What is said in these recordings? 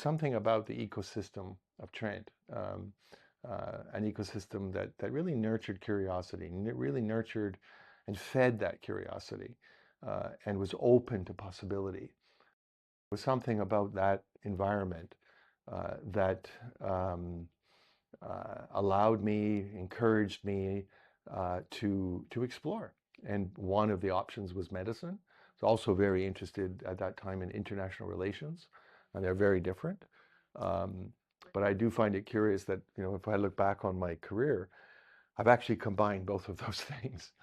something about the ecosystem of Trent, an ecosystem that really nurtured curiosity, and it really nurtured and fed that curiosity, and was open to possibility. There was something about that environment that allowed me, encouraged me to explore. And one of the options was medicine. I was also very interested at that time in international relations, and they're very different. But I do find it curious that, if I look back on my career, I've actually combined both of those things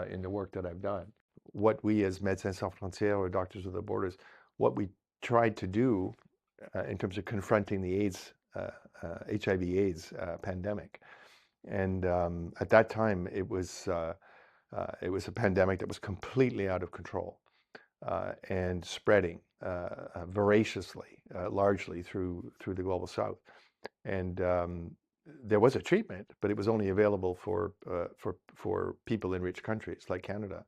in the work that I've done. What we as Médecins Sans Frontières, or Doctors Without Borders, what we tried to do in terms of confronting the AIDS, HIV/AIDS pandemic. And at that time, it was a pandemic that was completely out of control and spreading voraciously, largely through the global South. And there was a treatment, but it was only available for people in rich countries like Canada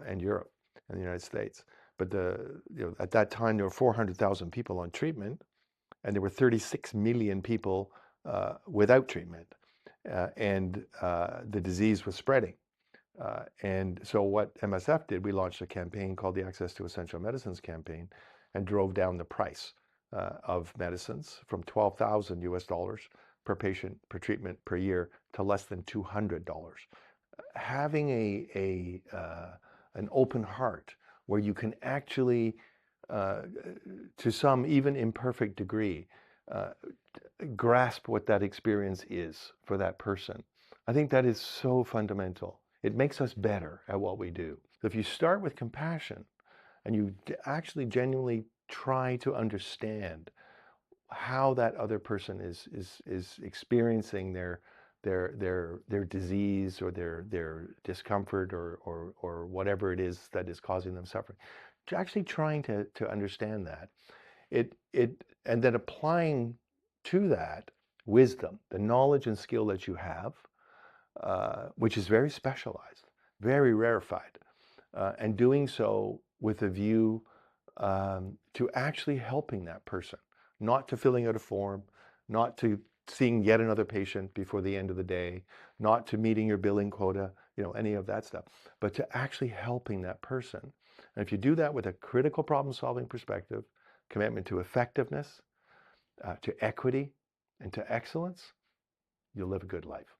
and Europe and the United States. But at that time, there were 400,000 people on treatment, and there were 36 million people without treatment. And the disease was spreading. And so what MSF did, we launched a campaign called the Access to Essential Medicines campaign, and drove down the price of medicines from $12,000 US per patient per treatment per year to less than $200. Having an open heart where you can actually, to some even imperfect degree, grasp what that experience is for that person. I think that is so fundamental. It makes us better at what we do. If you start with compassion and you actually genuinely try to understand how that other person is experiencing their disease or their discomfort or whatever it is that is causing them suffering, actually trying to understand that, and then applying to that wisdom, the knowledge and skill that you have, which is very specialized, very rarefied, and doing so with a view to actually helping that person, not to filling out a form, not to seeing yet another patient before the end of the day, not to meeting your billing quota, any of that stuff, but to actually helping that person. And if you do that with a critical problem-solving perspective, commitment to effectiveness, to equity, and to excellence, you'll live a good life.